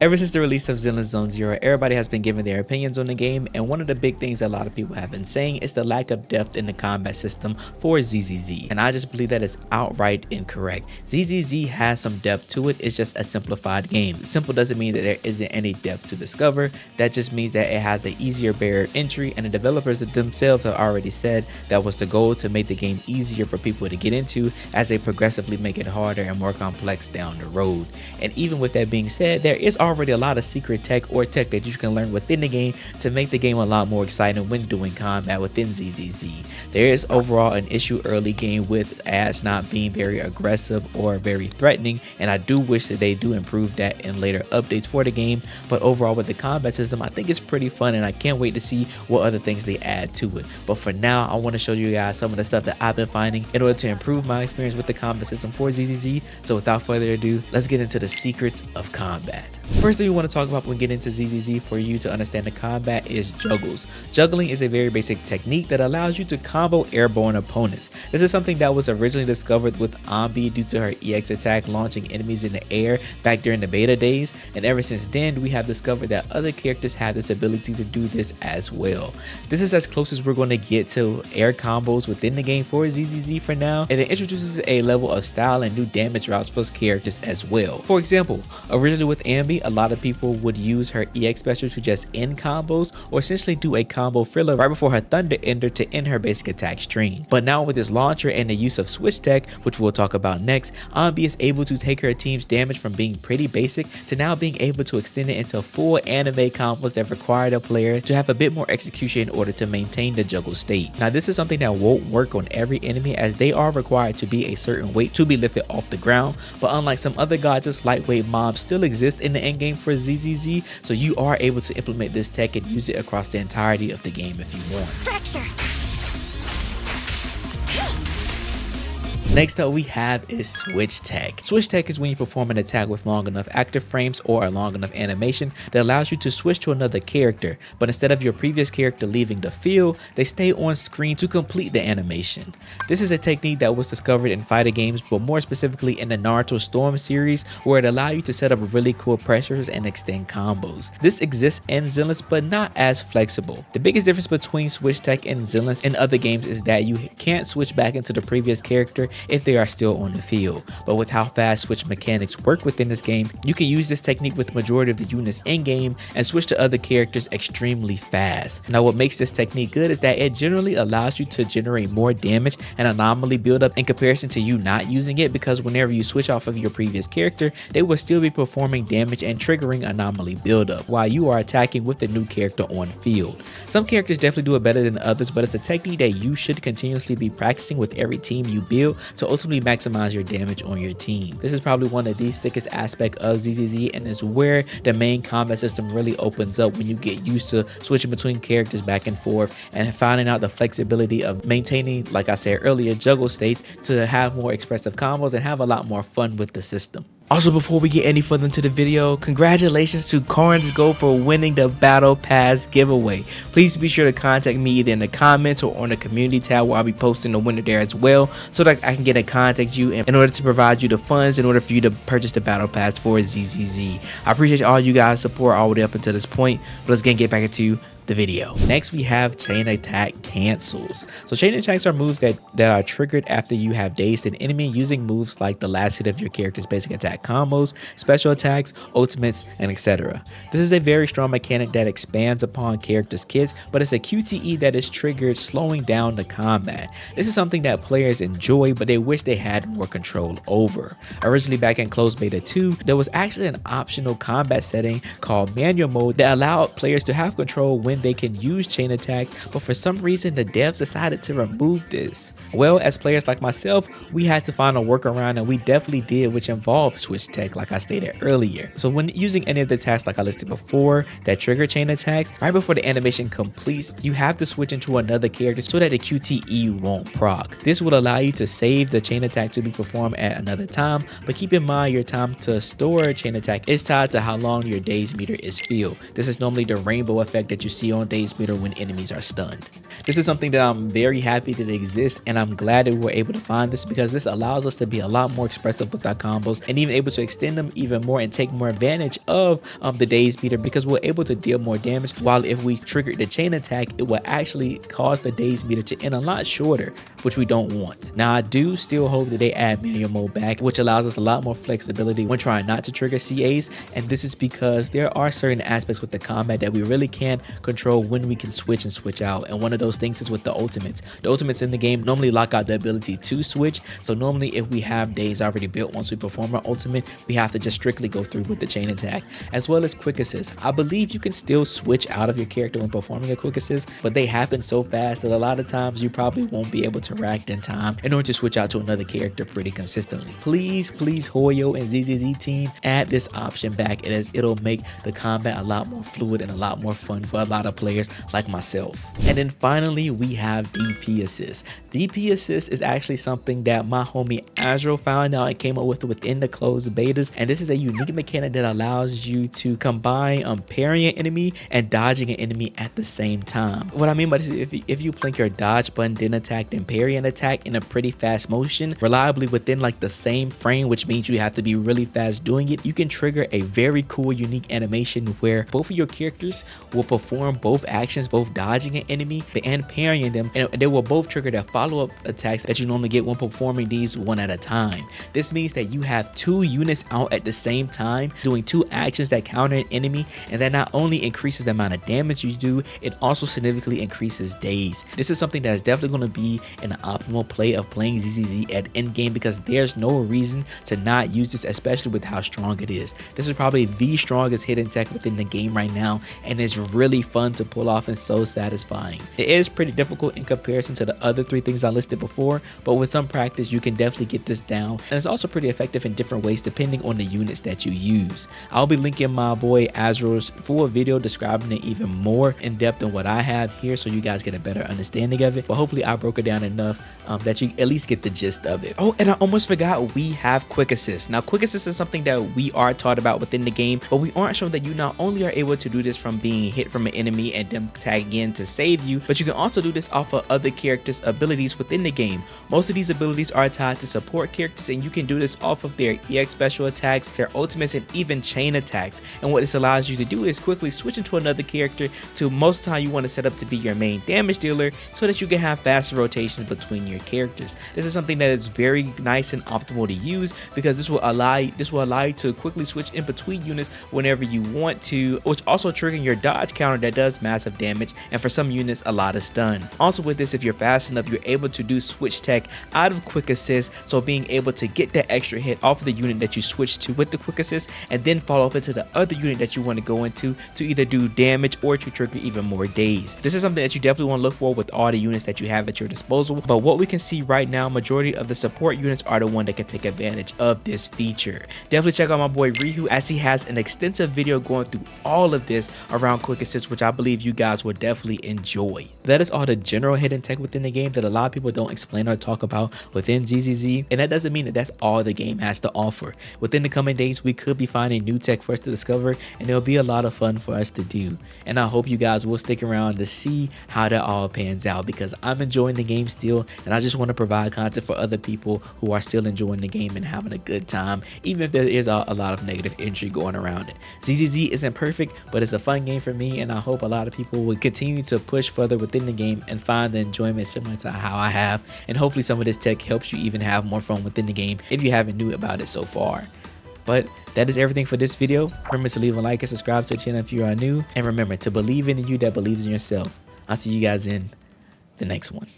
Ever since the release of Zenless Zone Zero, everybody has been giving their opinions on the game, and one of the big things that a lot of people have been saying is the lack of depth in the combat system for ZZZ, and I just believe that is outright incorrect. ZZZ has some depth to it, it's just a simplified game. Simple doesn't mean that there isn't any depth to discover, that just means that it has an easier barrier of entry, and the developers themselves have already said that was the goal, to make the game easier for people to get into as they progressively make it harder and more complex down the road. And even with that being said, there is already a lot of secret tech or tech that you can learn within the game to make the game a lot more exciting when doing combat within ZZZ. There is overall an issue early game with ads not being very aggressive or very threatening, and I do wish that they do improve that in later updates for the game. But overall with the combat system, I think it's pretty fun, and I can't wait to see what other things they add to it. But for now, I want to show you guys some of the stuff that I've been finding in order to improve my experience with the combat system for ZZZ. So without further ado, let's get into the secrets of combat. First thing we want to talk about when we get into ZZZ for you to understand the combat is juggles. Juggling is a very basic technique that allows you to combo airborne opponents. This is something that was originally discovered with Ambi due to her EX attack launching enemies in the air back during the beta days, and ever since then we have discovered that other characters have this ability to do this as well. This is as close as we're going to get to air combos within the game for ZZZ for now, and it introduces a level of style and new damage routes for characters as well. For example, originally with Ambi, a lot of people would use her EX special to just end combos or essentially do a combo filler right before her Thunder Ender to end her basic attack stream. But now with this launcher and the use of switch tech, which we'll talk about next, Ambi is able to take her team's damage from being pretty basic to now being able to extend it into full anime combos that require the player to have a bit more execution in order to maintain the juggle state. Now this is something that won't work on every enemy, as they are required to be a certain weight to be lifted off the ground, but unlike some other gods, lightweight mobs still exist in the end game for ZZZ, so you are able to implement this tech and use it across the entirety of the game if you want. Fracture. Next up we have is switch tech. Switch tech is when you perform an attack with long enough active frames or a long enough animation that allows you to switch to another character, but instead of your previous character leaving the field, they stay on screen to complete the animation. This is a technique that was discovered in fighter games, but more specifically in the Naruto Storm series, where it allows you to set up really cool pressures and extend combos. This exists in Zenless, but not as flexible. The biggest difference between switch tech and Zenless and other games is that you can't switch back into the previous character if they are still on the field. But with how fast switch mechanics work within this game, you can use this technique with the majority of the units in game and switch to other characters extremely fast. Now what makes this technique good is that it generally allows you to generate more damage and anomaly buildup in comparison to you not using it, because whenever you switch off of your previous character, they will still be performing damage and triggering anomaly buildup while you are attacking with the new character on field. Some characters definitely do it better than others, but it's a technique that you should continuously be practicing with every team you build to ultimately maximize your damage on your team. This is probably one of the sickest aspects of ZZZ, and is where the main combat system really opens up when you get used to switching between characters back and forth and finding out the flexibility of maintaining, like I said earlier, juggle states to have more expressive combos and have a lot more fun with the system. Also, before we get any further into the video, congratulations to Corns Go for winning the Battle Pass giveaway. Please be sure to contact me either in the comments or on the community tab, where I'll be posting the winner there as well, so that I can get in contact you in order to provide you the funds in order for you to purchase the Battle Pass for ZZZ. I appreciate all you guys' support all the way up until this point, but let's get back into the video. Next we have chain attack cancels. So chain attacks are moves that are triggered after you have dazed an enemy using moves like the last hit of your character's basic attack combos, special attacks, ultimates, and etc. This is a very strong mechanic that expands upon characters' kits, but it's a QTE that is triggered, slowing down the combat. This is something that players enjoy, but they wish they had more control over. Originally back in closed beta 2, there was actually an optional combat setting called manual mode that allowed players to have control when they can use chain attacks, but for some reason the devs decided to remove this. Well, as players like myself, we had to find a workaround, and we definitely did, which involved switch tech like I stated earlier. So when using any of the attacks like I listed before that trigger chain attacks, right before the animation completes, you have to switch into another character so that the QTE won't proc. This will allow you to save the chain attack to be performed at another time, but keep in mind your time to store chain attack is tied to how long your daze meter is filled. This is normally the rainbow effect that you see ability on Daze Meter when enemies are stunned. This is something that I'm very happy that it exists, and I'm glad that we were able to find this because this allows us to be a lot more expressive with our combos and even able to extend them even more and take more advantage of the Daze Meter, because we're able to deal more damage, while if we trigger the chain attack, it will actually cause the Daze Meter to end a lot shorter, which we don't want. Now, I do still hope that they add manual mode back, which allows us a lot more flexibility when trying not to trigger CAs, and this is because there are certain aspects with the combat that we really can't control when we can switch and switch out, and one of those things is with the ultimates. The ultimates in the game normally lock out the ability to switch, so normally if we have Daze already built once we perform our ultimate, we have to just strictly go through with the chain attack, as well as quick assist. I believe you can still switch out of your character when performing a quick assist, but they happen so fast that a lot of times you probably won't be able to react in time in order to switch out to another character pretty consistently. Please HoYo and ZZZ team, add this option back, as it'll make the combat a lot more fluid and a lot more fun for a lot of players like myself. And then finally, we have DP assist. DP assist is actually something that my homie Azro found out and came up with within the closed betas, and this is a unique mechanic that allows you to combine parrying an enemy and dodging an enemy at the same time. What I mean by this is if you blink your dodge button, then attack, then parry an attack in a pretty fast motion reliably within like the same frame, which means you have to be really fast doing it, you can trigger a very cool unique animation where both of your characters will perform both actions, both dodging an enemy and parrying them, and they will both trigger their follow-up attacks that you normally get when performing these one at a time. This means that you have two units out at the same time doing two actions that counter an enemy, and that not only increases the amount of damage you do, it also significantly increases days. This is something that is definitely going to be an optimal play of playing ZZZ at endgame, because there's no reason to not use this, especially with how strong it is. This is probably the strongest hidden tech within the game right now, and it's really fun to pull off and so satisfying. It is pretty difficult in comparison to the other three things I listed before, but with some practice you can definitely get this down, and it's also pretty effective in different ways depending on the units that you use. I'll be linking my boy Azro's full video describing it even more in depth than what I have here, so you guys get a better understanding of it, but hopefully I broke it down enough that you at least get the gist of it. Oh, and I almost forgot, we have quick assist. Now, quick assist is something that we are taught about within the game, but we aren't shown that you not only are able to do this from being hit from an enemy and then tag in to save you, but you can also do this off of other characters' abilities within the game. Most of these abilities are tied to support characters, and you can do this off of their EX special attacks, their ultimates, and even chain attacks. And what this allows you to do is quickly switch into another character to most of the time you want to set up to be your main damage dealer, so that you can have faster rotations between your characters. This is something that is very nice and optimal to use, because this will allow you to quickly switch in between units whenever you want to, which also triggering your dodge counter that does massive damage, and for some units a lot of stun. Also with this, if you're fast enough, you're able to do switch tech out of quick assist, so being able to get that extra hit off of the unit that you switch to with the quick assist, and then follow up into the other unit that you want to go into to either do damage or to trigger even more days. This is something that you definitely want to look for with all the units that you have at your disposal, but what we can see right now, majority of the support units are the one that can take advantage of this feature. Definitely check out my boy Rihu, as he has an extensive video going through all of this around quick assist, which I believe you guys will definitely enjoy. That is all the general hidden tech within the game that a lot of people don't explain or talk about within ZZZ, and that doesn't mean that that's all the game has to offer. Within the coming days, we could be finding new tech for us to discover, and it'll be a lot of fun for us to do. And I hope you guys will stick around to see how that all pans out, because I'm enjoying the game still, and I just want to provide content for other people who are still enjoying the game and having a good time, even if there is a lot of negative energy going around it. ZZZ isn't perfect, but it's a fun game for me, and I hope a lot of people will continue to push further within the game and find the enjoyment similar to how I have, and hopefully some of this tech helps you even have more fun within the game if you haven't knew about it so far. But that is everything for this video. Remember to leave a like and subscribe to the channel if you are new, and remember to believe in you that believes in yourself. I'll see you guys in the next one.